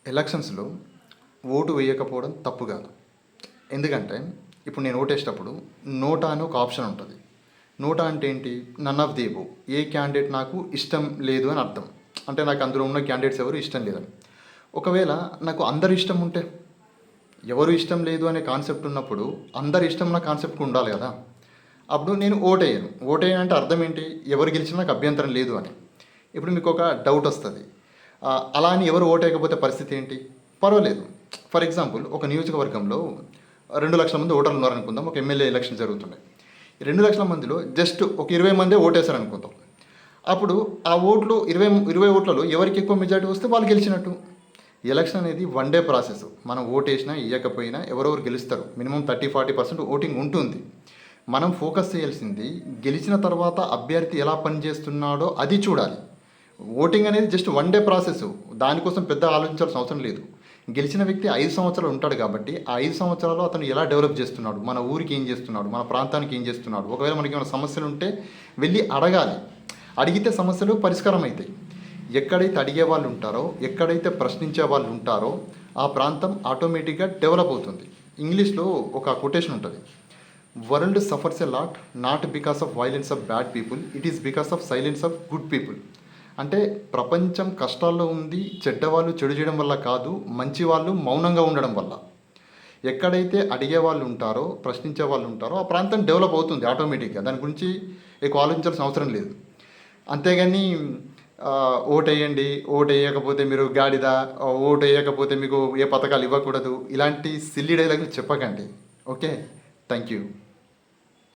ఎలక్షన్స్లో ఓటు వేయకపోవడం తప్పు కాదు. ఎందుకంటే ఇప్పుడు నేను ఓటేసేటప్పుడు నోటా అని ఒక ఆప్షన్ ఉంటుంది. నోటా అంటే ఏంటి? None of the above, a candidate నాకు ఇష్టం లేదు అని అర్థం. అంటే నాకు అందులో ఉన్న క్యాండిడేట్స్ ఎవరు ఇష్టం లేదని. ఒకవేళ నాకు అందరు ఇష్టం ఉంటే, ఎవరు ఇష్టం లేదు అనే కాన్సెప్ట్ ఉన్నప్పుడు అందరి ఇష్టం నా కాన్సెప్ట్ ఉండాలి కదా. అప్పుడు నేను ఓటేయను. ఓటేయనంటే అర్థం ఏంటి? ఎవరు గెలిచినా నాకు అభ్యంతరం లేదు అని. ఇప్పుడు మీకు ఒక డౌట్ వస్తుంది, అలా అని ఎవరు ఓటేయకపోతే పరిస్థితి ఏంటి? పర్వాలేదు. ఫర్ ఎగ్జాంపుల్, ఒక నియోజకవర్గంలో 2 లక్షల మంది ఓటర్లు ఉన్నారనుకుందాం. ఒక ఎమ్మెల్యే ఎలక్షన్ జరుగుతున్నాయి. 2 లక్షల మందిలో జస్ట్ ఒక 20 మందే ఓటేశారు అనుకుందాం. అప్పుడు ఆ ఓట్లు 20 ఓట్లలో ఎవరికి ఎక్కువ మెజారిటీ వస్తే వాళ్ళు గెలిచినట్టు. ఎలక్షన్ అనేది వన్ డే ప్రాసెస్. మనం ఓటేసినా ఇవ్వకపోయినా ఎవరెవరు గెలుస్తారు. మినిమం 30-40% ఓటింగ్ ఉంటుంది. మనం ఫోకస్ చేయాల్సింది గెలిచిన తర్వాత అభ్యర్థి ఎలా పనిచేస్తున్నాడో అది చూడాలి. ఓటింగ్ అనేది జస్ట్ వన్ డే ప్రాసెస్. దానికోసం పెద్ద ఆలోచించాల్సిన అవసరం లేదు. గెలిచిన వ్యక్తి 5 సంవత్సరాలు ఉంటాడు కాబట్టి ఆ 5 సంవత్సరాలు అతను ఎలా డెవలప్ చేస్తున్నాడు, మన ఊరికి ఏం చేస్తున్నాడు, మన ప్రాంతానికి ఏం చేస్తున్నాడు. ఒకవేళ మనకి ఏమైనా సమస్యలు ఉంటే వెళ్ళి అడగాలి. అడిగితే సమస్యలు పరిష్కారం అవుతాయి. ఎక్కడైతే అడిగే వాళ్ళు ఉంటారో, ఎక్కడైతే ప్రశ్నించే వాళ్ళు ఉంటారో ఆ ప్రాంతం ఆటోమేటిక్గా డెవలప్ అవుతుంది. ఇంగ్లీష్లో ఒక కొటేషన్ ఉంటుంది, world suffers a lot not because of violence of bad people, it is because of silence of good people. అంటే ప్రపంచం కష్టాల్లో ఉంది చెడ్డవాళ్ళు చెడు చేయడం వల్ల కాదు, మంచి వాళ్ళు మౌనంగా ఉండడం వల్ల. ఎక్కడైతే అడిగే వాళ్ళు ఉంటారో, ప్రశ్నించే వాళ్ళు ఉంటారో ఆ ప్రాంతం డెవలప్ అవుతుంది ఆటోమేటిక్గా. దాని గురించి ఎక్కువ ఆలోచించాల్సిన అవసరం లేదు. అంతేగాని ఓటు వేయండి, ఓటు వేయకపోతే మీరు గాడిద, ఓటు వేయకపోతే మీకు ఏ పథకాలు ఇవ్వకూడదు, ఇలాంటి సిల్లీ డైలాగులు చెప్పకండి. Okay, thank you.